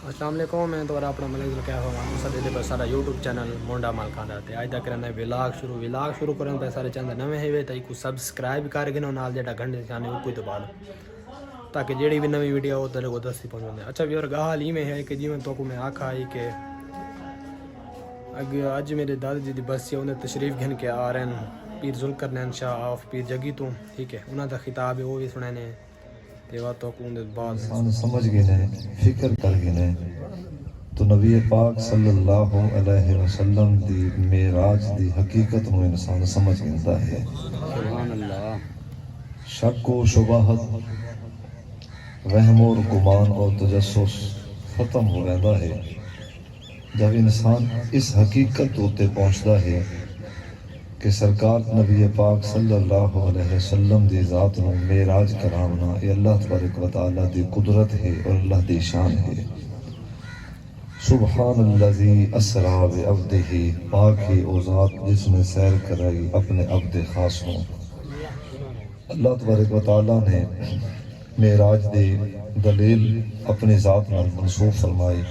السلام علیکم، میں دوبارہ اپنا ملک کیا ہوا سارے پر سارا یوٹیوب چینل مونڈا مالکان رہتے اج تک کرنا ولاگ شروع کرنے پہ سارے چند نویں ہوئے تو کو سبسکرائب کر کے نال جا گھنٹے نشانے وہ کوئی دبا لو تاکہ جیڑی بھی نویں ویڈیو ہو تو وہ دستی پہنچ. اچھا بھی اور گال ہی میں ہے کہ جی میں تو کو میں آکھا ہی کہ اج میرے دادا جی دی برسی انہیں تشریف گھن کے آ رہے ہیں پیر ذوالقرنین شاہ آف پیر جگی تو ٹھیک ہے انہوں دا خطاب ہے وہ بھی سننے دیوا تو کو بعد انسان سمجھ گئے نے فکر کر گئے نے تو نبی پاک صلی اللہ علیہ وسلم دی معراج دی حقیقت نو انسان سمجھ گئے ہے. سبحان اللہ. شک و شبہت وہم اور گمان اور تجسس ختم ہو رہتا ہے جب انسان اس حقیقت ہوتے پہنچتا ہے کہ سرکار نبی پاک صلی اللہ علیہ وسلم دی ذات نو معراج کرامنا یہ اللہ تبارک و تعالی دی قدرت ہے اور اللہ دی شان ہے. سبحان الذی اسری بعبدہ، پاک ہے او ذات جس نے سیر کرائی اپنے عبد خاص نو. اللہ تبارک و تعالی نے معراج دی دلیل اپنی ذات نال منسوب فرمائی.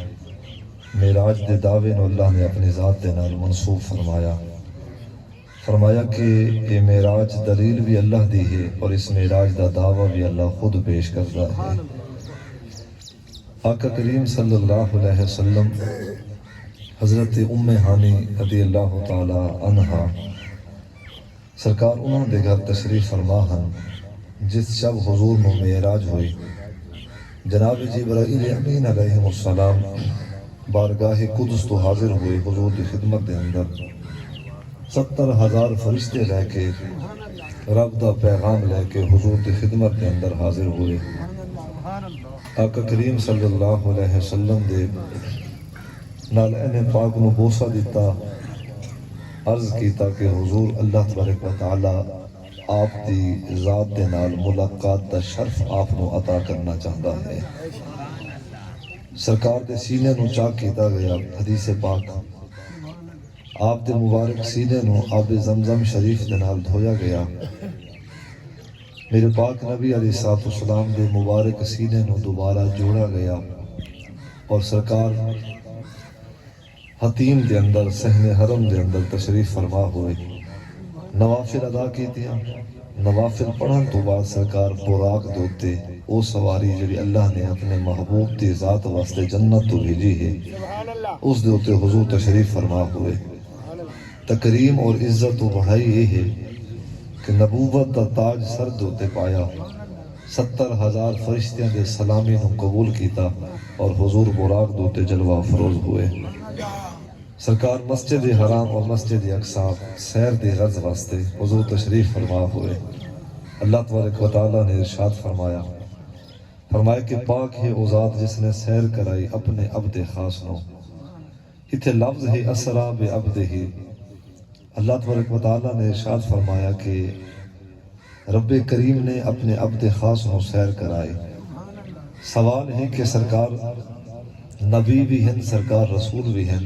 معراج دے دعوے نو اللہ نے اپنی ذات دے نال منسوب فرمایا کہ یہ معراج دلیل بھی اللہ دی ہے اور اس معراج دا دعویٰ بھی اللہ خود پیش کرتا ہے. آقا کریم صلی اللہ علیہ وسلم حضرت ام ہانی رضی اللہ تعالی عنہا سرکار انہوں دے گھر تشریف فرما ہن جس شب حضور نو معراج ہوئی. جناب جبرائیل امین علیہ السلام بارگاہ قدس تو حاضر ہوئے حضور دی خدمت دے اندر 70,000 فرشتے لے کے رب دا پیغام لے کے حضور دی خدمت دے اندر حاضر ہوئے. آقا کریم صلی اللہ علیہ وسلم دے نال انہیں پاک نو بوسہ دیتا، عرض کیتا کہ حضور اللہ تبارک و تعالی آپ دی ذات دے نال ملاقات دا شرف آپ نو عطا کرنا چاہتا ہے. سرکار دے سینے نو چاک کیتا گیا. حدیث پاک آپ دے مبارک سینے نو آب زمزم شریف دے نال دھویا گیا. میرے پاک نبی علیہ السلام دے مبارک سینے نو دوبارہ جوڑا گیا اور سرکار حتیم دے اندر صحن حرم دے اندر تشریف فرما ہوئے. نوافل ادا کیتیاں. نوافل پڑھن تو بعد سرکار براق دوتے او سواری جڑی اللہ نے اپنے محبوب دی ذات واسطے جنت تو بھیجی ہے اس دے اوتے حضور تشریف فرما ہوئے. تکریم اور عزت و بڑھائی یہ ہے کہ نبوت دا تاج سر دوتے پایا. 70,000 فرشتیاں دے سلامی نو قبول کیتا اور حضور براق دوتے جلوہ افروز ہوئے. سرکار مسجد حرام اور مسجد اقصی سیر دی غرض واسطے حضور تشریف فرما ہوئے. اللہ تبارک و تعالی نے ارشاد فرمایا کہ پاک ہے او ذات جس نے سیر کرائی اپنے عبد خاص نو. اتھے لفظ ہے اسری بعبدہ. اللہ تبارک و تعالی نے ارشاد فرمایا کہ رب کریم نے اپنے عبد خاص نو سیر کرائی. سوال ہے کہ سرکار نبی بھی ہیں، سرکار رسول بھی ہیں.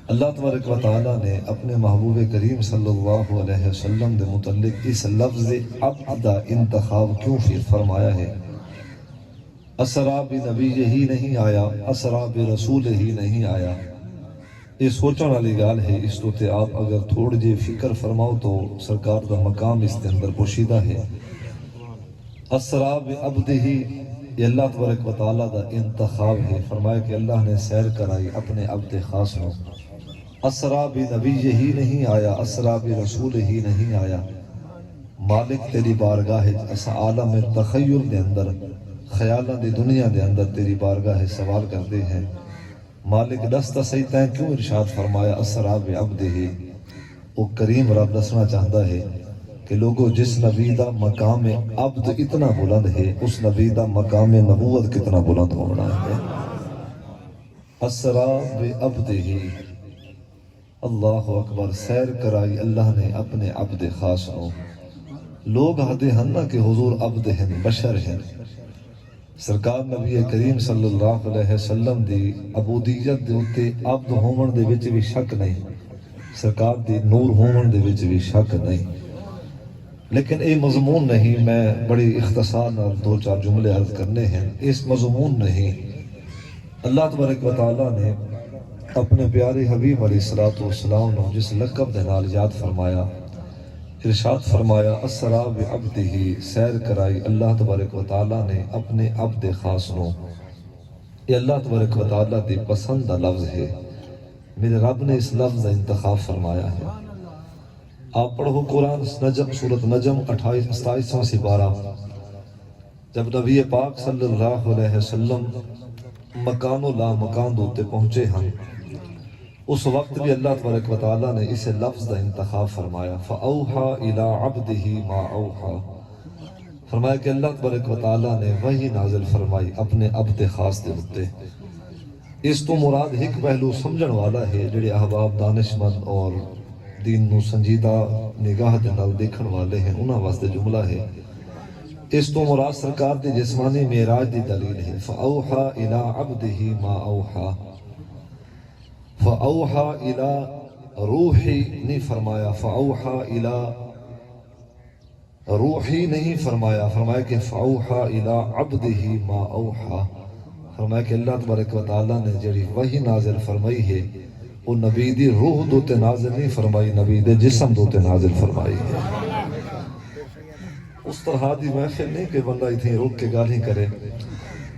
اللہ تبارک و تعالی نے اپنے محبوب کریم صلی اللہ علیہ وسلم دے متعلق اس لفظ عبد دا انتخاب کیوں فرمایا ہے؟ اسری بنبی ہی نہیں آیا، اسری برسول ہی نہیں آیا. یہ سوچن والی گال ہے. اس تو تے آپ اگر تھوڑی جی فکر فرماؤ تو سرکار دا مقام اس کے اندر پوشیدہ ہے. اسری بعبدہ یہ اللہ تبارک و تعالی دا انتخاب ہے. فرمایا کہ اللہ نے سیر کرائی اپنے عبد خاص نو. اسری بنبی ہی نہیں آیا، اسری برسول ہی نہیں آیا. مالک تیری بارگاہ اس عالم تخیل دے اندر، خیالہ دی دنیا دے اندر تیری بارگاہ سوال کرتے ہیں. مالک دستا سیتا ہے کیوں ارشاد فرمایا اسری بعبدہ. وہ کریم رب دسنا چاہتا ہے کہ لوگوں جس نبی دا مقام عبد اتنا بلند ہے اس نبی دا مقام نبوت کتنا بلند ہونا ہے. اسری بعبدہ. اللہ اکبر. سیر کرائی اللہ نے اپنے عبد خاص نو. لوگ آتے ہیں نا کہ حضور عبد ہیں، بشر ہیں. سرکار نبی کریم صلی اللہ علیہ وسلم دی عبودیت دے اتے عبد ہومن دے وچ بھی شک نہیں، سرکار دی نور ہومن دے وچ بھی شک نہیں. لیکن اے مضمون نہیں. میں بڑی اختصار نال 2-4 جملے عرض کرنے ہیں. اس مضمون نہیں. اللہ تبارک و تعالیٰ نے اپنے پیارے حبیب علیہ الصلوۃ والسلام نے جس لقب دے نال یاد فرمایا، ارشاد فرمایا اسرا بعبدہ، سیر کرائی اللہ تبارک و تعالیٰ نے اپنے عبد خاص نو۔ یہ اللہ تبارک و تعالیٰ دی پسند دا لفظ ہے، میرے رب نے اس لفظ کا انتخاب فرمایا ہے۔ آپ پڑھو قرآن نجم، سورۃ نجم 27واں سپارہ، جب نبی پاک صلی اللہ علیہ وسلم مکان و لا مکان دوتے پہنچے ہیں، اس وقت بھی اللہ تبارک و تعالیٰ نے اسے لفظ کا انتخاب فرمایا، فَأَوْحَا إِلَىٰ عَبْدِهِ مَا أَوْحَا، فرمایا کہ اللہ تبارک و تعالیٰ نے وحی نازل فرمائی اپنے عبد خاص دے ہوتے۔ اس تو مراد ایک پہلو سمجھن والا ہے، جڑے احباب دانشمند اور دین نو سنجیدہ نگاہ دے نال دیکھن والے ہیں، انہاں واسطے جملہ ہے۔ اس تو مراد سرکار دی جسمانی معراج دی دلیل ہے، فَأَوْحَا إِلَىٰ عَبْدِهِ مَا أَوْحَا، فَأَوْحَا إِلَىٰ روحی نہیں فرمایا، فَأَوْحَا إِلَىٰ روحی نہیں فرمایا، فرمایا کہ فَأَوْحَا إِلَىٰ عَبْدِهِ مَا أَوْحَا، فرمایا کہ اللہ تبارک و تعالیٰ نے جڑی وحی نازل فرمائی ہے وہ نبی دی روح دوتے نازل نہیں فرمائی، نبی دے جسم دوتے نازل فرمائی ہے۔ اس طرح دی محفل نہیں کہ بندہ اتنی روک کے گالی کرے۔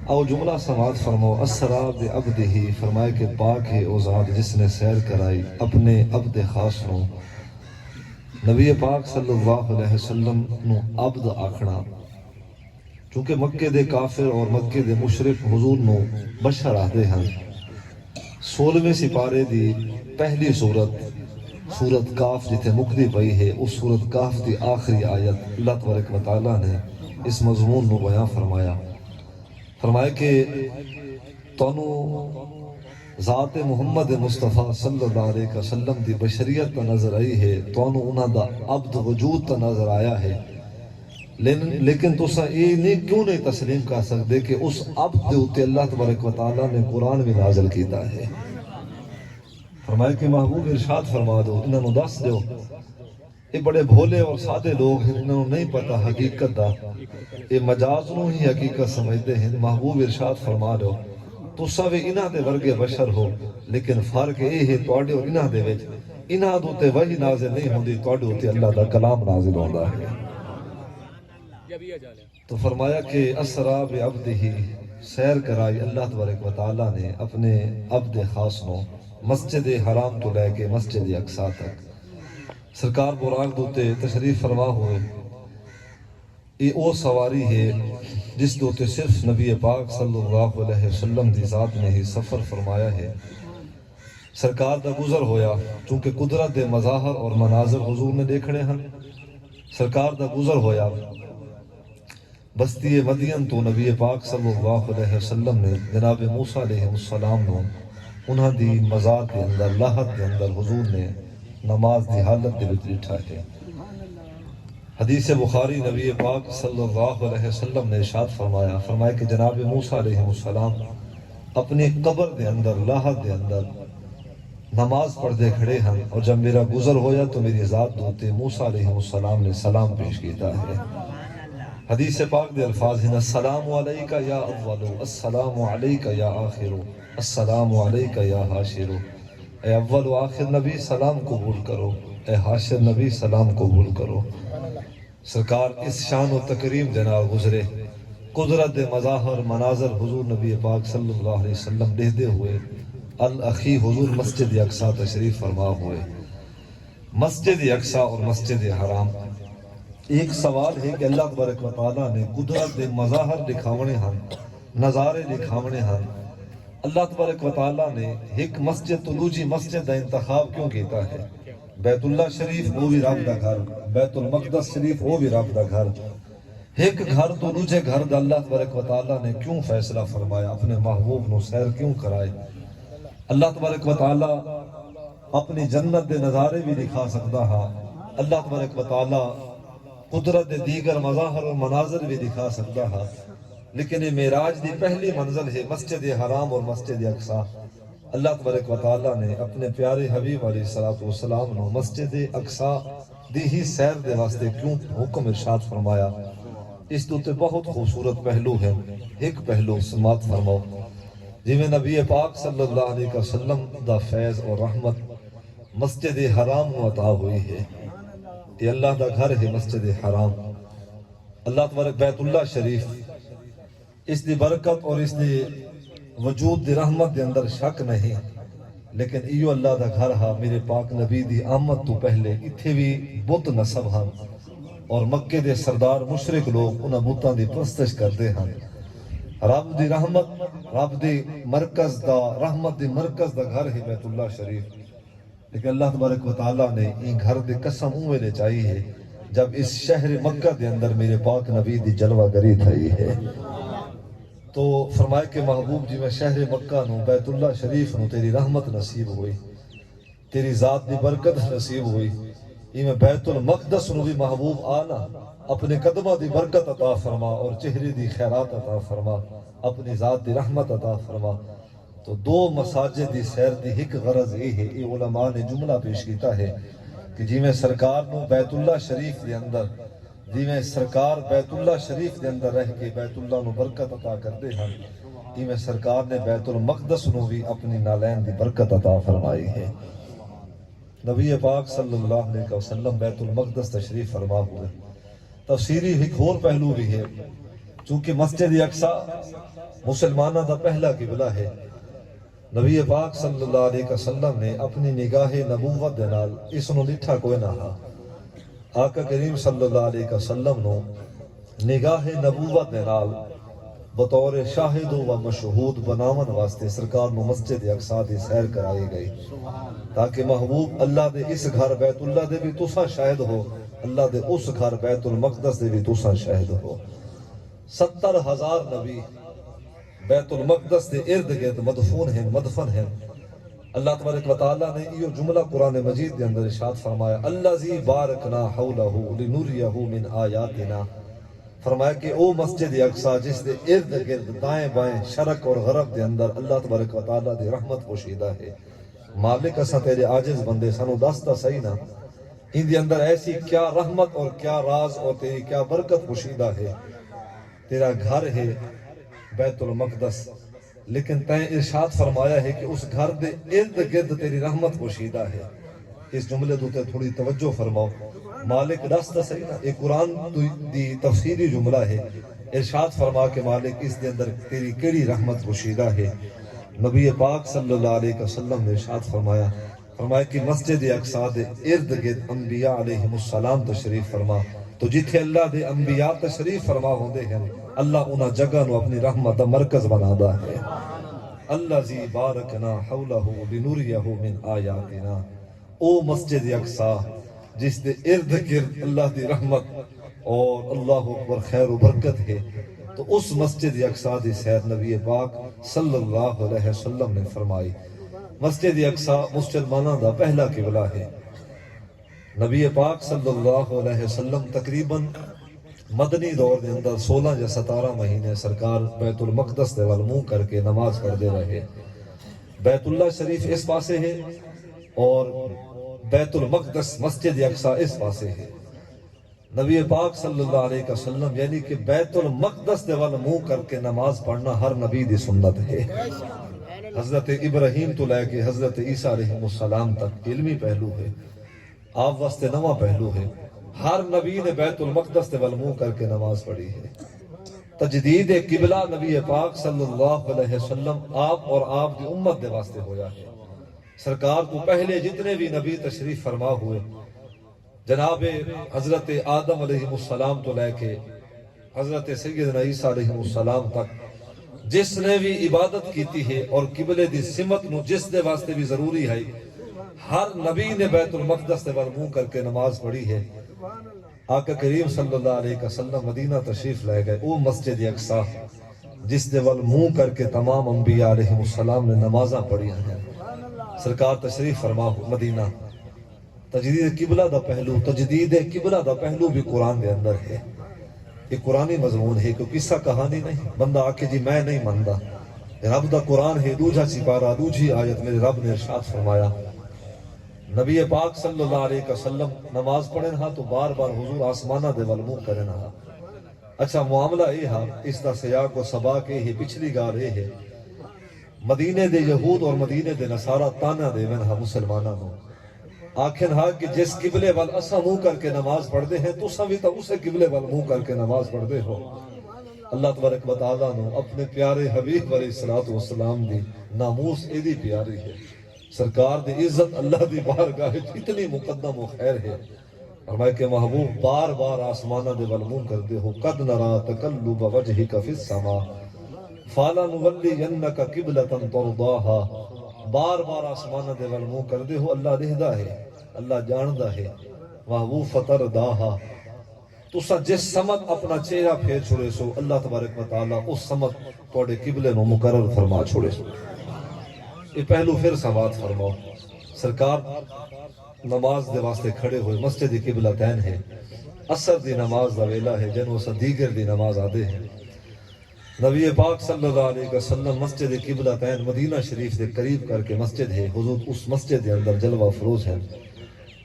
او جملہ سماعت فرماؤ، اسرا بعبدہ، فرمایا کہ پاک ہے او ذات جس نے سیر کرائی اپنے عبد خاص نو۔ نبی پاک صلی اللہ علیہ وسلم نو عبد آکھنا، چونکہ مکے دے کافر اور مکے دے مشرک حضور نو بشر آدھے ہیں۔ 16ویں سپارے دی پہلی سورت کاف جتے مکدی پئی ہے، اس سورت کاف دی آخری آیت اللہ تبارک و تعالیٰ نے اس مضمون نو بیان فرمایا، فرمایا کہ تانوں ذات محمد مصطفیٰ صلی اللہ علیہ وسلم دی بشریت تا نظر آئی ہے، تانوں انہاں دا عبد وجود تا نظر آیا ہے، لیکن تسا یہ نہیں کیوں نہیں تسلیم کر سکتے کہ اس عبد دے اوتے اللہ تبارک و تعالیٰ نے قرآن بھی نازل کیتا ہے۔ فرمایا کہ محبوب ارشاد فرما دو، انہوں نے دس دو، یہ بڑے بھولے اور سادے لوگ ہیں، انہوں نے نہیں پتا حقیقت دا، یہ مجاز نو ہی حقیقت سمجھتے ہیں۔ محبوب ارشاد فرما دو تسا بھی انہاں دے ورگے بشر ہو، لیکن فرق یہ ہے تواڈے اور انہاں دے وچ انہاں دے اوتے وحی نازل نہیں ہوندی، تواڈے اوتے اللہ دا کلام نازل ہوندا ہے۔ تو فرمایا کہ اسرا بعبدہ، سیر کرائی اللہ تبارک و تعالیٰ نے اپنے عبد خاص نو، مسجد حرام تو لے کے مسجد اقصی تک سرکار براق دوتے تشریف فرما ہوئے۔ یہ او سواری ہے جس دوتے صرف نبی پاک صلی اللہ علیہ وسلم دی ذات نے ہی سفر فرمایا ہے۔ سرکار دا گزر ہویا، چونکہ قدرت دے مظاہر اور مناظر حضور نے دیکھنے ہیں، سرکار دا گزر ہویا بستی مدین تو نبی پاک صلی اللہ علیہ وسلم نے جناب موسیٰ علیہ السلام نو انہاں دی مزار دے اندر، لاحت دے اندر حضور نے نماز دی حالت دے وچ بیٹھا ہے۔ حدیث بخاری نبی پاک صلی اللہ علیہ وسلم نے ارشاد فرمایا، فرمایا کہ جناب موسیٰ علیہ السلام اپنی قبر دے اندر، لاحت دے اندر نماز پڑھتے کھڑے ہیں، اور جب میرا گزر ہویا تو میری ذات دوتے موسیٰ علیہ السلام نے سلام پیش کیتا ہے۔ حدیث پاک دے الفاظ ہیں، السلام علیکہ یا اولو، السلام علیکہ یا آخرو، السلام علیکہ یا حاشرو۔ اے اول و آخر نبی سلام قبول کرو، اے حاشر نبی سلام قبول کرو۔ سرکار اس شان و تکریم جناب گزرے، قدرت دے مظاہر مناظر حضور نبی پاک صلی اللہ علیہ وسلم دیکھتے ہوئے الاخی حضور مسجد اقصی تشریف فرما ہوئے۔ مسجد اقصی اور مسجد حرام، ایک سوال ہے کہ اللہ تبارک و تعالیٰ نے قدرت دے مظاہر دکھاونے ہیں، نظارے دکھاونے ہیں، اللہ تبارک و تعالیٰ نے ایک مسجد تو دوجی مسجد دا انتخاب کیوں کیتا ہے؟ بیت اللہ شریف وہ بھی رب دا گھر، بیت المقدس شریف وہ بھی رب دا گھر، ایک گھر تو دوجے گھر دا اللہ تبارک و تعالیٰ نے کیوں فیصلہ فرمایا؟ اپنے محبوب نو سیر کیوں کرائے؟ اللہ تبارک و تعالیٰ اپنی جنت دے نظارے بھی دکھا سکتا ہے، اللہ تبارک و تعالیٰ قدرت دے دیگر مظاہر اور مناظر بھی دکھا سکتا ہے، لیکن یہ معراج دی پہلی منزل ہے مسجد حرام اور مسجد اقصی۔ اللہ تبارک و تعالیٰ نے اپنے پیارے حبیب علیہ السلام نو مسجد اقصی دی ہی سیر دے واسطے کیوں حکم ارشاد فرمایا؟ اس دوتے بہت خوبصورت پہلو ہے۔ ایک پہلو سماعت فرماؤ، جویں نبی پاک صلی اللہ علیہ وسلم دا فیض اور رحمت مسجد حرام نو عطا ہوئی ہے. یہ اللہ دا گھر ہے مسجد حرام. اللہ تبارک بیت اللہ شریف اس دی برکت اور اس دی وجود دی رحمت دے اندر شک نہیں، لیکن ایو اللہ دا گھر ہا. میرے پاک نبی دی آمد تو پہلے اتھے بھی بت نصب ہاں اور مکے دے سردار مشرک لوگ انہاں بتاں دی پرستش کرتے ہیں. رب دی رحمت، رب دی مرکز دا رحمت دی مرکز دا گھر ہے بیت اللہ شریف. لیکن اللہ تبارک و تعالیٰ نے این گھر دے قسم اوے لے چاہی ہے جب اس شہر مکہ دے اندر میرے پاک نبی دی جلوہ گری تھئی ہے. تو فرمائے کہ محبوب جی میں شہر مکہ نو بیت اللہ شریف نو تیری رحمت نصیب ہوئی، تیری ذات دی برکت نصیب ہوئی. میں بیت المقدس نو بھی محبوب آنا اپنے قدمہ دی برکت عطا فرما اور چہرے دی خیرات عطا فرما، اپنی ذات دی رحمت عطا فرما. تو دو مساجد دی سیر دی ایک غرض یہ ہے، یہ علماء نے جملہ پیش کیتا ہے کہ جی میں سرکار نو بیت اللہ شریف دے اندر، جی میں سرکار بیت اللہ شریف دے اندر رہ کے بیت اللہ نو برکت عطا کرتے ہیں، جی میں سرکار نے بیت المقدس نو بھی اپنی نالین دی برکت عطا فرمائی ہے. نبی پاک صلی اللہ علیہ وسلم بیت المقدس تشریف فرما ہوئے. تفسیری ایک اور پہلو بھی ہے، چونکہ مسجد اقصی مسلمانہ دا پہلا قبلہ ہے. نبی پاک صلی اللہ علیہ وسلم نے اپنی نگاہ نبوت دے نال اس نو لٹھا کوئی نہ ہا. آقا کریم صلی اللہ علیہ وسلم نو نگاہ نبوت دے نال بطور شاہد و مشہود بناون واسطے سرکار نو مسجد اقصی دی سیر کرائی گئی، تاکہ محبوب اللہ دے اس گھر بیت اللہ دے بھی تساں شاہد ہو، اللہ دے اس گھر بیت المقدس دے بھی تساں شاہد ہو. 70,000 نبی بیت المقدس دے ارد گرد مدفون ہیں، مدفن ہیں. اللہ تبارک و تعالیٰ نے یہ جملہ قرآن مجید کے اندر ارشاد فرمایا الذی بارکنا حولہ لنریہ من آیاتنا. فرمایا کہ او مسجد اقصی جس دے ارد گرد دائیں بائیں شرق اور غرب دے اندر اللہ تبارک و تعالیٰ دی رحمت پوشیدہ ہے. مالک اساں تیرے عاجز بندے سانو دستا صحیح نہ ان دے اندر ایسی کیا رحمت اور کیا راز اور تیری کیا برکت پوشیدہ ہے. تیرا گھر ہے بیت المقدس، لیکن تین ارشاد فرمایا ہے کہ اس گھر دے ارد گرد تیری رحمت پوشیدہ ہے. اس جملے دوتے تھوڑی توجہ فرماؤ. مالک دستا صحیح نا، ایک قرآن دی تفسیری جملہ ہے. ارشاد فرما کہ مالک اس دے اندر تیری کیڑی رحمت پوشیدہ ہے. نبی پاک صلی اللہ علیہ وسلم نے ارشاد فرمایا کہ مسجد اقصی دے ارد گرد انبیاء علیہم السلام تشریف فرما. تو جتھے اللہ دے انبیاء تشریف فرما ہوندے ہیں اللہ انہاں جگہ نو اپنی رحمت دا مرکز بنادا ہے. الذی بارکنا حولہ لنریہ من آیاتنا. او مسجد اقصی جس دے ارد گرد اللہ دی رحمت اور اللہ اکبر خیر و برکت ہے. تو اس مسجد اقصی دی سیر نبی پاک صلی اللہ علیہ وسلم نے فرمائی. مسجد اقصی مسلمانوں دا پہلا قبلہ ہے. نبی پاک صلی اللہ علیہ وسلم تقریباً مدنی دور دے اندر 16 یا 17 مہینے سرکار بیت المقدس دے وال منہ کر کے نماز پڑھتے رہے. بیت اللہ شریف اس پاسے ہے اور بیت المقدس مسجد اقصی اس پاسے ہے. نبی پاک صلی اللہ علیہ وسلم یعنی کہ بیت المقدس دے وال منہ کر کے نماز پڑھنا ہر نبی دی سنت ہے. حضرت ابراہیم تو لے کے حضرت عیسیٰ علیہ السلام تک علمی پہلو ہے، آپ واسطے نواں پہلو ہے. ہر نبی نے بیت المقدس دے وال منہ کر کے نماز پڑھی ہے. تجدید قبلہ نبی پاک صلی اللہ علیہ وسلم آپ اور آپ دی امت دے واسطے ہویا ہے. سرکار کو پہلے جتنے بھی نبی تشریف فرما ہوئے جناب حضرت آدم علیہ السلام تو لے کے حضرت سیدنا عیسیٰ علیہ السلام تک جس نے بھی عبادت کیتی ہے اور قبلے دی سمت نو جس دے واسطے بھی ضروری ہے ہر نبی نے بیت المقدس دے وال منہ کر کے نماز پڑھی ہے. آقا کریم صلی اللہ علیہ وسلم مدینہ تشریف لے گئے. او مسجد اقصی جس دے وال منہ کر کے تمام انبیاء علیہ السلام نے نمازاں پڑھی ہیں. سرکار تشریف فرما مدینہ. تجدید قبلہ دا پہلو، تجدید قبلہ دا پہلو بھی قرآن دے اندر ہے. یہ قرآنی مضمون ہے، کوئی قصہ کہانی نہیں. بندہ آکے جی میں نہیں ماندا، رب دا قرآن ہے. دوجا سپارہ دوجی آیت میرے رب نے ارشاد فرمایا نبی پاک صلی اللہ علیہ وسلم نماز پڑھیں ہاں تو بار بار حضور آسمانہ دے وال منہ کریں ہاں. اچھا معاملہ یہ ہاں اس دا سیاق و سباق یہ ہے، پچھلی گال یہ ہے مدینے دے یہود اور مدینے دے نصارہ تانا دے ون ہا مسلماناں نو آکھن ہا کہ جس قبلے وال اساں منہ کر کے نماز پڑھدے ہیں تساں بھی تو اسے قبلے وال منہ کر کے نماز پڑھدے ہو اللہ تبارک و تعالیٰ نو اپنے پیارے حبیب علیہ الصلوۃ والسلام دی ناموس ایدی پیاری ہے سرکار دی عزت اللہ دی بارگاہ اتنی مقدم و خیر ہے فرمایا کہ محبوب بار بار آسمانہ دے وال منہ کر دے ہو قد نرا تقلب وجہک فی السماء فَلَنُوَلِّيَنَّكَ قِبْلَةً تَرْضَاهَا بار بار آسمانہ دے وال منہ کر دے ہو اللہ دہدا ہے اللہ جاندہ ہے محبوب فترداها تسا جس سمت اپنا چہرہ پھیر چھوڑے سو اللہ تبارک و تعالیٰ اس سمت توڑے قبلے نو مقرر فرما چھوڑے سو یہ پہلو پھر سمات فرماؤ سرکار نماز دے واسطے کھڑے ہوئے مسجد قبلہ تین ہے اثر دی نماز دا ویلا ہے جنو سا دیگر دی نماز آدھے ہیں نبی پاک صلی اللہ علیہ وسلم مسجد قبلہ تین مدینہ شریف دے قریب کر کے مسجد ہے حضور اس مسجد دے اندر جلوہ فروز ہے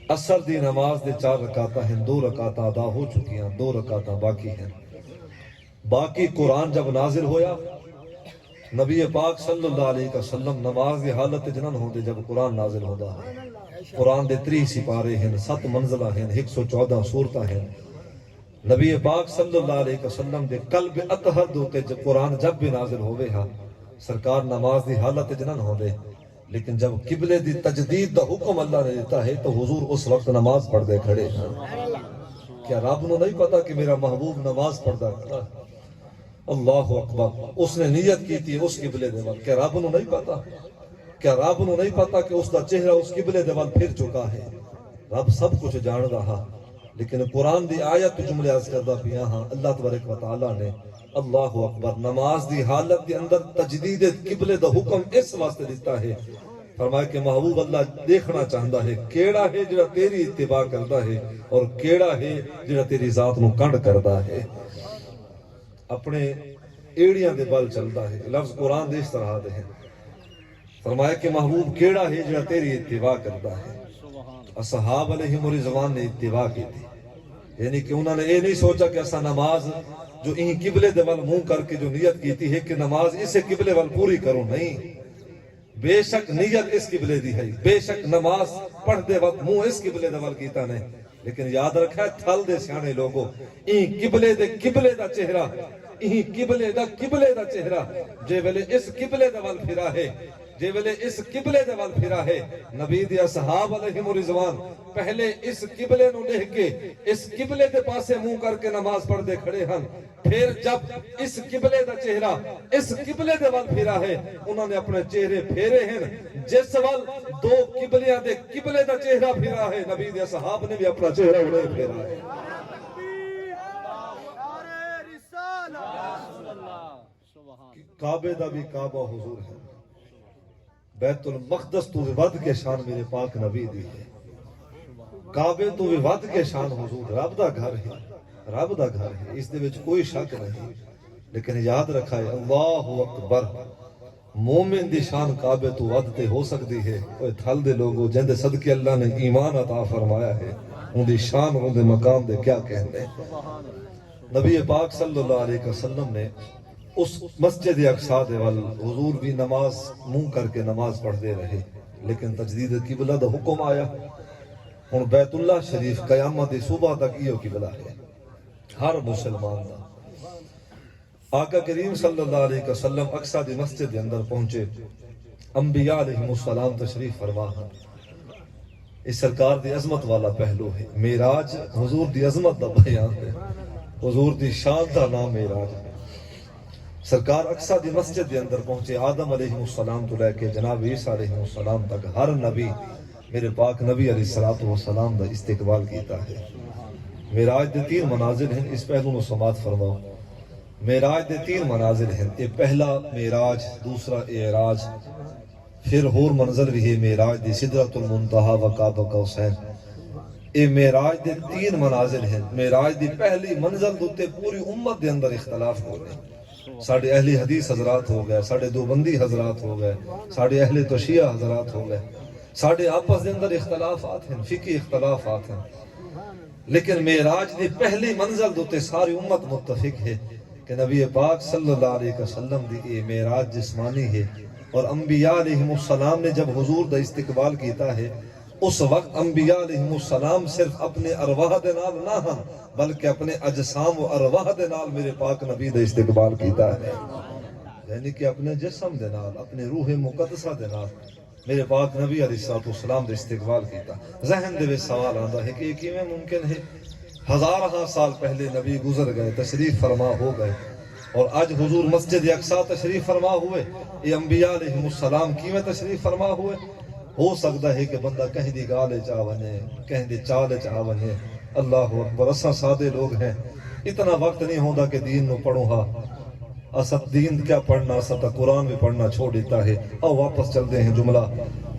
اثر دی نماز دے 4 رکعتاں ہیں 2 رکعتاں ادا ہو چکی ہیں 2 رکعتاں باقی ہیں باقی قرآن جب نازل ہویا نبی پاک صلی اللہ علیہ وسلم نماز دی حالت جنن ہوندے جب قرآن نازل ہوندا قرآن دے 30 سپارے ہیں 7 منزلہ ہیں 114 سورتاں ہیں نبی پاک صلی اللہ علیہ وسلم دے قلب اطہر دوتے جب قرآن جب بھی نازل ہوئے ہاں سرکار نماز دی حالت جنن ہوندے لیکن جب قبلے دی تجدید دا حکم اللہ نے دیتا ہے تو حضور اس وقت نماز پڑھ دے کھڑے ہیں کیا رب نو نہیں پتا کہ میرا محبوب نماز پڑھ دا کھڑا اللہ اکبر اس نے نیت کی تھی اس قبلے دے وال کیا رب نو نہیں پتا کیا رب نو نہیں پتا کہ اس دا چہرہ اس قبلے دے وال پھر چکا ہے رب سب کچھ جان رہا لیکن قرآن دی آیت جملے عرض کردہ پیا ہاں اللہ تبارک و تعالیٰ نے اللہ اکبر نماز دی حالت دی اندر تجدید قبلے دا حکم اس واسطے دیتا ہے فرمایا کہ محبوب اللہ دیکھنا چاہتا ہے کیڑا ہے جڑا تیری اتباع کرتا ہے اور کیڑا ہے جڑا تیری ذات نو کنڈ کرتا ہے اپنے ایڑیاں دے بل چلتا ہے لفظ قرآن دے اس طرح دے ہیں فرمایا کہ محبوب کیڑا ہے جڑا تیری اتباع کرتا ہے اصحاب علیہم رضوان نے اتباع کی تھی یعنی کہ انہوں نے یہ نہیں سوچا کہ ایسا نماز جو انہی قبلے دے وال منہ کر کے جو نیت کی تھی ہے کہ نماز اسے قبلے وال پوری کرو نہیں بے شک نیت اس قبلے دی ہے بے شک نماز پڑھ دے وقت منہ اس قبلے دے وال کیتا نہیں لیکن یاد رکھا ہے تھل دے سیانے لوگوں این قبلے دا چہرہ این قبلے دا چہرہ جے ویلے اس قبلے دے وال پھرا ہے جے ویلے اس قبلے دے وال پھرا ہے نبی دی اصحاب علیہم رضوان پہلے اس قبلے نو لے کے اس قبلے دے پاسے منہ کر کے نماز پڑھ دے کھڑے ہن پھر جب اس قبلے دا چہرہ اس قبلے دے وال پھرا ہے انہوں نے اپنے چہرے پھیرے ہیں جس وال 2 قبلیاں دے قبلے دا چہرہ پھرا ہے نبی دی اصحاب نے بھی اپنا چہرہ انہیں پھیرا ہے کعبے دا بھی کعبہ حضور ہے بیت المقدس تو بھی ود کے شان میرے پاک نبی دی ہے کعبے تو بھی ود کے شان حضور رب دا گھر ہے رب دا گھر ہے اس دے وچ کوئی شک نہیں لیکن یاد رکھا ہے اللہ اکبر مومن دی شان کعبے تو ود تے ہو سکتی ہے اوے تھل دے لوگوں جن دے صدقے اللہ نے ایمان عطا فرمایا ہے ان دی شان ان دے مقام دے کیا کہندے نبی پاک صلی اللہ علیہ وسلم نے اس مسجد اقصی دے وال حضور بھی نماز منہ کر کے نماز پڑھ دے رہے لیکن تجدید قبلہ دا حکم آیا ہن بیت اللہ شریف قیامت دی صبح تک یہ قبلہ ہے ہر مسلمان دا آقا کریم صلی اللہ علیہ وسلم اقصی دی مسجد دے اندر پہنچے انبیاء علیہم السلام تشریف فرما ہیں اس سرکار دی عظمت والا پہلو ہے معراج حضور دی عظمت دا بیان ہے حضور دی شان دا نام معراج ہے سرکار اقصی دی مسجد دے اندر پہنچے آدم علیہ السلام تو لے کے جناب عیسیٰ علیہ السلام تک ہر نبی میرے پاک نبی علیہ السلام دا استقبال کیتا ہے معراج دے 3 منازل ہیں اس پہلو میں سماعت فرماؤ معراج دے 3 منازل ہیں یہ پہلا معراج دوسرا اعراج پھر ہور منزل بھی ہے معراج دی سدرۃ المنتہا و قاب قوسین یہ معراج دے 3 منازل ہیں معراج دی پہلی منزل دوتے پوری امت دے اندر اختلاف ہو گئے ساڑھے اہل حدیث حضرات ہو گئے ساڑھے دیوبندی حضرات ہو گئے ساڑھے اہل تشیعہ حضرات ہو گئے ساڑھے آپس دے اندر اختلافات ہیں فقہی اختلافات ہیں لیکن معراج دی پہلی منزل دوتے ساری امت متفق ہے کہ نبی پاک صلی اللہ علیہ وسلم دی یہ معراج جسمانی ہے اور انبیاء علیہم السلام نے جب حضور دا استقبال کیتا ہے اس وقت انبیاء علیہم السلام صرف اپنے ارواح دے نال نہ ہن بلکہ اپنے اجسام و ارواح دے نال میرے پاک نبی دا استقبال کیتا ہے، یعنی کہ اپنے جسم دے نال اپنے روح مقدسہ دے نال میرے پاک نبی علیہ السلام دا استقبال کیتا۔ ذہن دے وچ سوال آندا ہے کہ یہ کیویں ممکن ہے؟ ہزارہ سال پہلے نبی گزر گئے، تشریف فرما ہو گئے، اور آج حضور مسجد اقصی تشریف فرما ہوئے، یہ انبیاء علیہم السلام کیویں تشریف فرما ہوئے؟ ہو سکتا ہے کہ بندہ کہیں دی گالے چاہ ونے، کہیں دی چال چاہ ونے۔ اللہ اکبر، اساں سادے لوگ ہیں، اتنا وقت نہیں ہوندا کہ دین نو پڑھو ہاں، اسا دین کیا پڑھنا، اسا تا قرآن بھی پڑھنا چھوڑ دیتا ہے۔ آؤ واپس چلتے ہیں جملہ۔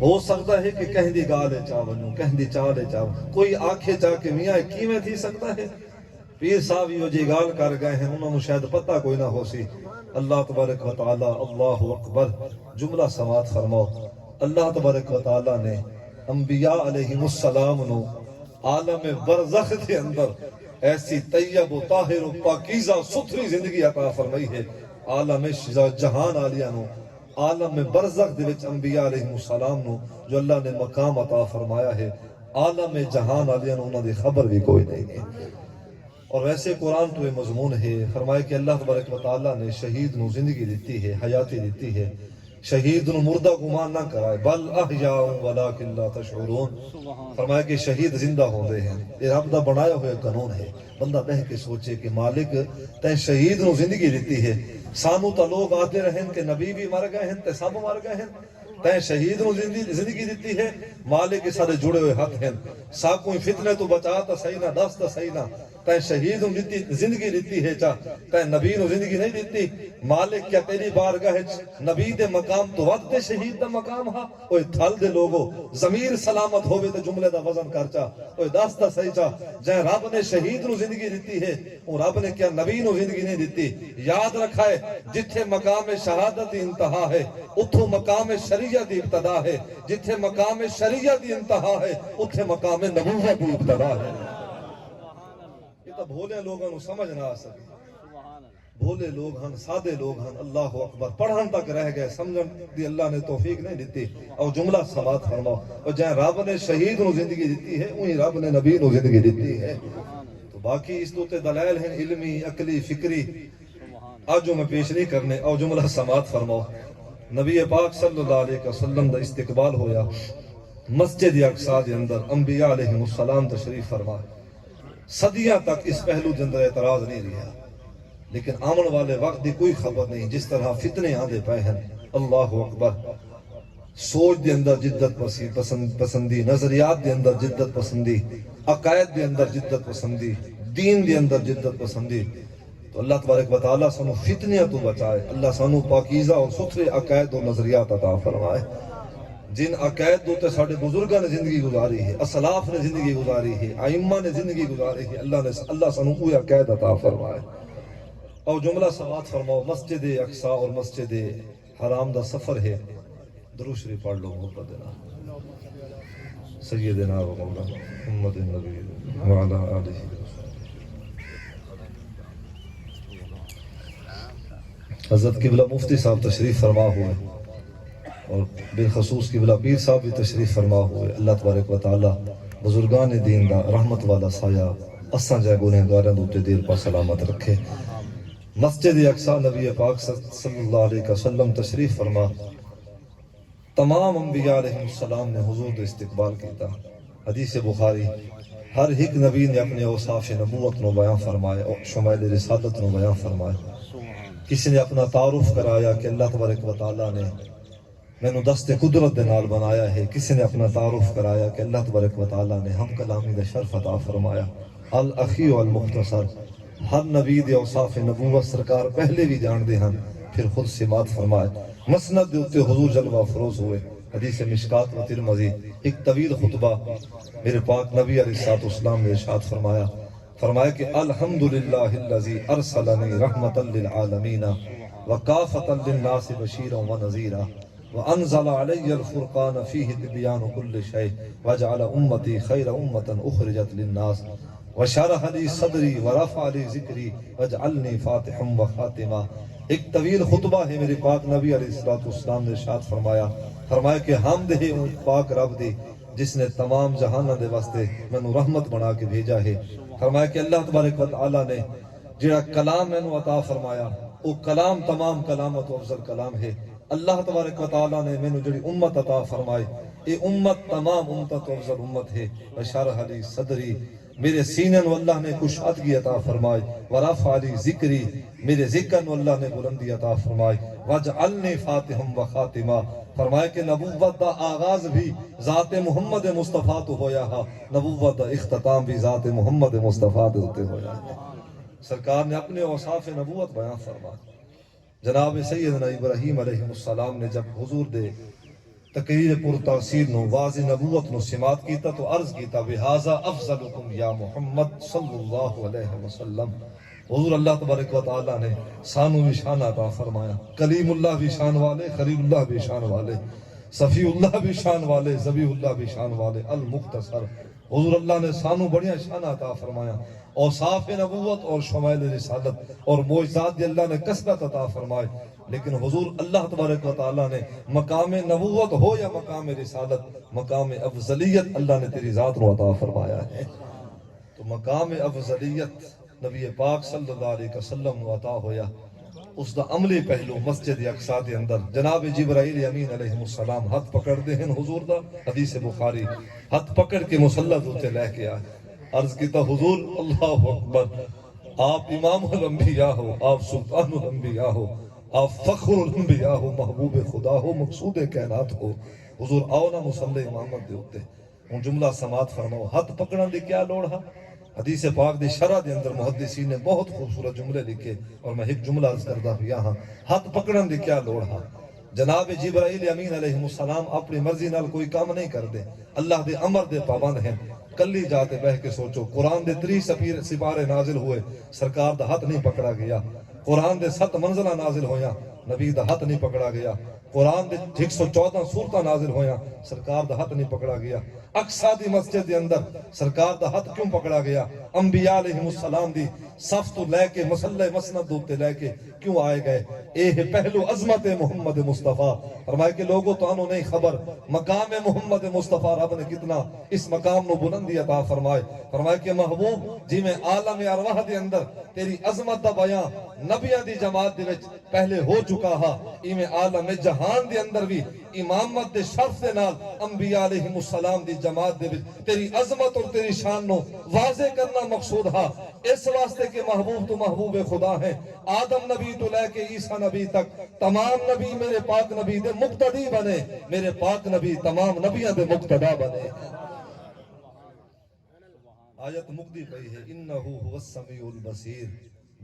ہو سکتا ہے کہ کہیں دی گالے چاہ ونوں، کہیں دی چال چاہ، کوئی آنکھیں چاہ کے میاں کیویں تھی سکتا ہے؟ پیر صاحب یہ جی گال کر گئے ہیں، انہوں نے شاید پتہ کوئی نہ ہو سی۔ اللہ تبارک و تعالی، اللہ اکبر، جملہ سماعت فرماؤ۔ اللہ تبارک و تعالی نے انبیاء علیہم السلام نو عالم برزخ کے اندر ایسی طیب و طاہر و پاکیزہ ستھری زندگی عطا فرمائی ہے۔ عالم جہان عالیہ نو عالم برزخ دے وچ انبیاء علیہم السلام نو جو اللہ نے مقام عطا فرمایا ہے، عالم جہان عالیہ نو انہاں دی خبر بھی کوئی نہیں ہے۔ اور ویسے قرآن تو یہ مضمون ہے، فرمائے کہ اللہ تبارک و تعالیٰ نے شہید نو زندگی دیتی ہے، حیاتی دیتی ہے، شہید نو مردہ گمان نہ کرائے، بل احیاء ولکن لا تشعرون، فرمایا کہ شہید زندہ ہوندے ہیں، یہ رب دا بنایا ہوئے قانون ہے۔ بندہ بہ کے سوچے کہ مالک تے شہید نو زندگی دیتی ہے، سانو تا لوگ آتے رہن کہ نبی بھی مر گئے ہیں تے سب مر گئے ہیں، تے شہید نو زندگی دیتی ہے، مالک کے سارے جڑے ہوئے ہاتھ ہیں، سا کوئی فتنے تو بچا تا صحیح نہ، دس تا صحیح نہ، تے شہید نو زندگی دیتی ہے چاہ تے نبی نو زندگی نہیں دیتی۔ مالک کیا تیری بارگاہ نبی دے مقام تو وقت دے شہید دا مقام ہا؟ اوہ تھل دے لوگو ضمیر سلامت ہوئے تے جملے دا وزن کر چاہ، اوہ دس تا صحیح چاہ، جائے رب نے شہید نو زندگی دیتی ہے اور رب نے کیا نبی نو زندگی نہیں دیتی؟ یاد رکھائے جتھے مقام شہادت دی انتہا ہے اتھو مقام شریعت دی ابتدا ہے، جتھے مقام شریعت دی انتہا ہے اتھے مقام نبوت دی ابتدا ہے۔ بھولے لوگوں کو سمجھ نہ آ سکے، بھولے لوگ ہن، سادے لوگ ہن، اللہ اکبر، پڑھن تک رہ گئے، سمجھن دی اللہ نے توفیق نہیں دیتی۔ اور جملہ سماعت فرماؤ، اور جہاں رب نے شہید نو زندگی دیتی ہے وہیں رب نے نبی نو زندگی دیتی ہے۔ تو باقی اس تو تے دلائل ہیں علمی، عقلی، فکری، آج جو میں پیش نہیں کرنے۔ اور جملہ سماعت فرماؤ، نبی پاک صلی اللہ علیہ وسلم دا استقبال ہویا مسجد اقصی دے اندر، انبیاء علیہم السلام تشریف فرما، صدیاں تک اس پہلو کے اندر اعتراض نہیں رہا، لیکن آمن والے وقت دی کوئی خبر نہیں، جس طرح فتنے آدھے پہ ہیں۔ اللہ اکبر، سوچ دے اندر جدت پسندی، نظریات دے اندر جدت پسندی، عقائد دے اندر جدت پسندی، دین دے اندر جدت پسندی۔ تو اللہ تبارک و تعالیٰ سانو فتنیاں تو بچائے، اللہ سانو پاکیزہ اور ستھرے عقائد اور نظریات عطا فرمائے۔ جن عقائد دوتے ساڑھے بزرگاں نے زندگی گزاری ہے، اسلاف نے زندگی گزاری ہے، ائمہ نے زندگی گزاری ہے، اللہ سانو کوئی عقائد عطا فرمائے۔ اور جملہ سماعت فرماؤ، مسجد اقصی اور مسجد حرام دا سفر ہے، درود شریف پڑھ لو محبت دینا سیدنا و مولانا محمد النبی وعلا آلہ۔ حضرت قبلہ مفتی صاحب تشریف فرما ہوئے اور بالخصوص قبلہ پیر صاحب بھی تشریف فرما ہوئے۔ اللہ تبارک و تعالی بزرگان دین دا رحمت والا سایہ اساں جائے گنہگاراں دے اوتے دیر پر سلامت رکھے۔ مسجد اقصی نبی پاک صلی اللہ علیہ وسلم تشریف فرما، تمام انبیاء علیہ السلام نے حضور دے استقبال کیتا۔ حدیث بخاری، ہر ایک نبی نے اپنے اوصاف نبوت نو بیان فرمایا اور شمائل رسالت نو بیان فرمایا۔ کسی نے اپنا تعارف کرایا کہ اللہ تبارک و تعالیٰ نے مینوں دست قدرت دے نال بنایا ہے، کسی نے اپنا تعارف کرایا کہ اللہ تبارک و تعالیٰ نے ہم کلامی دا شرف عطا فرمایا۔ الاخی والمختصر، ہر نبی دے اوصاف نبوت سرکار پہلے بھی جان دے ہن، پھر خود سماعت فرمائے۔ مسند دے اوتے حضور جلوہ افروز ہوئے۔ حدیث مشکات و ترمذی، ایک طویل خطبہ میرے پاک نبی علیہ السلام نے ارشاد فرمایا کہ الحمدللہ الذی ارسلنی رحمتا للعالمین وکافتا للناس بشیرا ونذیرا وانزل علی الفرقان فیہ تبیان کل شیء وجعل امتی خیر امتا اخرجت للناس وشرح لی صدری ورفع لی ذکری واجعلنی فاتحا وخاتما۔ ایک طویل خطبہ ہے میرے پاک نبی علیہ السلام نے ارشاد فرمایا کہ حمد ہے ان پاک رب دی جس نے تمام جہاناں دے واسطے مینوں رحمت بنا کے بھیجا ہے۔ فرمایا کہ اللہ تبارک و تعالی نے جڑا کلام مینوں عطا فرمایا وہ کلام تمام کلامت و افضل کلام ہے۔ اللہ تبارک و تعالی نے مینوں جڑی امت عطا فرمائی یہ امت تمام امت و افضل امت ہے۔ وشرح لی صدری میرے سینے نو اللہ نے کشادگی عطا فرمائی، ورفع لی ذکری میرے ذکر نو اللہ نے بلندی عطا فرمائی، واجعلنی فاتحا وخاتما۔ فرمایا کہ نبوت دا آغاز بھی ذات محمد مصطفیٰ تو ہویا ہے، نبوت دا اختتام بھی ذات محمد مصطفیٰ دے ہوتے ہویا ہے۔ سرکار نے اپنے اوصاف نبوت بیان فرمایا۔ جناب سیدنا ابراہیم علیہ السلام نے جب حضور دے تقریر پر تاثیر نو واضح نبوت نو سماعت کیتا تو عرض کیتا بہذا افضلکم یا محمد صلی اللہ علیہ وسلم۔ حضور اللہ تبارک و تعالی نے سانو بھی شان عطا فرمایا، کلیم اللہ بھی شان والے، خلیل اللہ بھی شان والے، صفی اللہ بھی شان والے، ذبیح اللہ بھی شان والے، المختصر۔ حضور اللہ نے سانو بڑیا شان عطا فرمایا، اوصاف نبوت اور شمائل رسالت اور معجزات دی اللہ نے کثرت عطا فرمائے، لیکن حضور اللہ تبارک و تعالی نے مقام نبوت ہو یا مقام رسالت، مقام افضلیت اللہ نے تیری ذات نو عطا فرمایا ہے۔ تو مقام افضلیت نبی پاک صلی اللہ علیہ وسلم نو عطا ہویا، اس دا عملی پہلو مسجد اقصی دے اندر جناب جبرائیل امین علیہ السلام ہاتھ پکڑ دے ہیں حضور دا، حدیث بخاری، ہاتھ پکڑ کے مصلی تے لے کے آئے، عرض کیتا حضور اللہ اکبر، آپ امام الانبیاء ہو، آپ سلطان الانبیاء ہو، آپ فخر الانبیاء ہو، محبوب خدا ہو، مقصود کائنات ہو، حضور آؤ نا مصلی امامت دے ہوتے ان جملہ سماعت فرماؤ۔ ہاتھ پکڑن دی کیا لوڑ ہے؟ حدیث پاک دی شرح دے اندر محدثین نے بہت خوبصورت جملے لکھے اور میں ایک جملہ عرض کردہ ہوں یہاں، ہاتھ پکڑن دی کیا لوڑ ہے؟ جناب جبرائیل امین علیہ السلام اپنی مرضی نال کوئی کام نہیں کر دے، اللہ دے امر دے پابند ہیں۔ کلی جاتے بہ کے سوچو، قرآن دے 30 سپارے نازل ہوئے، سرکار دا ہاتھ نہیں پکڑا گیا۔ قرآن دے 7 منزلہ نازل ہویا، نبی دا ہاتھ نہیں پکڑا گیا۔ قرآن دے 114 سورتاں نازل ہویا، سرکار دا ہاتھ نہیں پکڑا گیا۔ اقصی دی مسجد دے اندر سرکار دا ہاتھ کیوں پکڑا گیا؟ انبیاء علیہ السلام دی صف تو لے کے مصلی مسند دوتے لے کے کیوں آئے گئے؟ اے پہلو عظمت محمد مصطفیٰ۔ فرمائے کہ لوگوں تو انہوں نہیں خبر مقام محمد مصطفیٰ رب نے کتنا اس مقام نو بلندی عطا فرمائے۔ فرمائے کہ محبوب جی میں عالم ارواح دے اندر تیری عظمت دا بیان نبیاں دی جماعت دے وچ پہلے ہو چکا ہا، ایویں عالم جہان دے اندر بھی امامت دے شرف دے نال انبیاء علیہ السلام دی جماعت دے وچ تیری عظمت اور تیری شان نو واضح کرنا مقصود ہا، اس واسطے کہ محبوب تو محبوب خدا ہے۔ آدم نبی تو لے کے عیسیٰ نبی تک تمام نبی میرے پاک نبی دے مقتدی بنے، میرے پاک نبی تمام نبیاں دے مقتدا بنے۔ آیت مقدی پئی ہے انہو هو السمیع البصیر،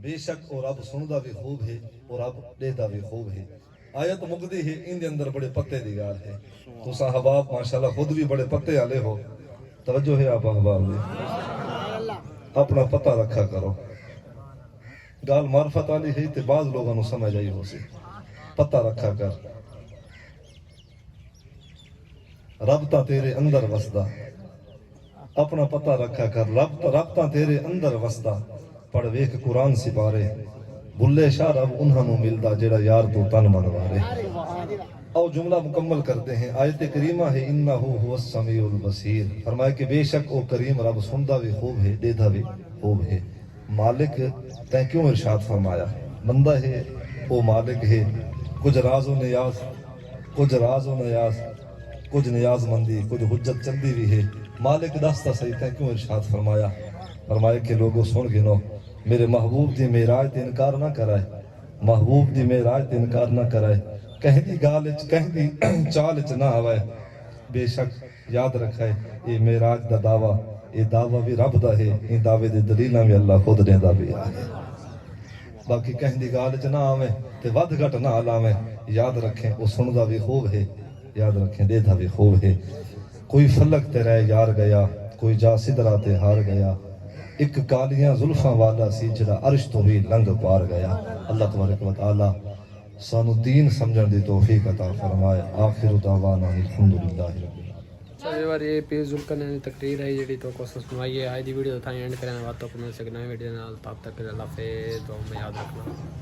بے شک اور رب سندا بھی خوب ہے اور رب دیتا بھی خوب ہے۔ آیت مقدی ہے ان دے اندر بڑے پتے دی گال ہے، تو صحاباب ماشاءاللہ خود بھی بڑے پتے والے ہو، توجہ ہے آپ احباب دی، اپنا پتہ رکھا کرو۔ گال معرفت والی ہے تے بعض لوگوں نے سمجھ آئی ہو سی، پتہ رکھا کر، رب تا تیرے اندر وسدا، اپنا پتہ رکھا کر، رب تا تیرے اندر وسدا، پڑھ ویکھ قرآن سپارے، بھلے شاہ رب انہاں نو ملدا جڑا یار تو تن منوارے۔ او جملہ مکمل کرتے ہیں، آیت کریمہ ہے انہو هو السمیع البصیر، فرمائے کہ بے شک او کریم رب سندا بھی خوب ہے، دیدہ بھی خوب ہے۔ مالک تیں کیوں ارشاد فرمایا؟ بندہ ہے او مالک ہے، کچھ راز و نیاز، کچھ نیاز مندی، کچھ حجت چندی بھی ہے۔ مالک دستا صحیح تیں کیوں ارشاد فرمایا؟ فرمائے کہ لوگوں سن گنو، میرے محبوب دی معراج تے انکار نہ کرائے، محبوب دی معراج تے انکار نہ کرائے، کہیں دی گال اچ کہیں دی چال اچ نہ آوائے۔ بے شک یاد رکھائے یہ معراج دا دعویٰ، یہ دعویٰ بھی رب دا ہے، یہ دعوے دے دلیلاں بھی اللہ خود دیندا بھی ہے۔ باقی کہیں دی گال اچ نہ آویں تے ود گھٹ نہ ہلاویں، یاد رکھیں وہ سندا بھی خوب ہے، یاد رکھیں دیدہ بھی خوب ہے۔ کوئی فلک تے رہ یار گیا، کوئی جا سدرا تے ہار گیا، ایک کالیاں زلفاں والا سی جڑا عرش تو بھی لنگ پار گیا۔ اللہ تبارک و تعالی سانو دین سمجھن دی توفیق عطا فرمائے۔ آخر دعوانا الحمدللہ رب العالمین۔ چلے بار یہ پی ذوالقرنین تقریر ہے جڑی تو کو سنوائی ہے آج دی ویڈیو تھا اینڈ کرنے وقت تو مل سکنا ویڈیو نال تب تک اللہ حافظ تو میں یاد رکھنا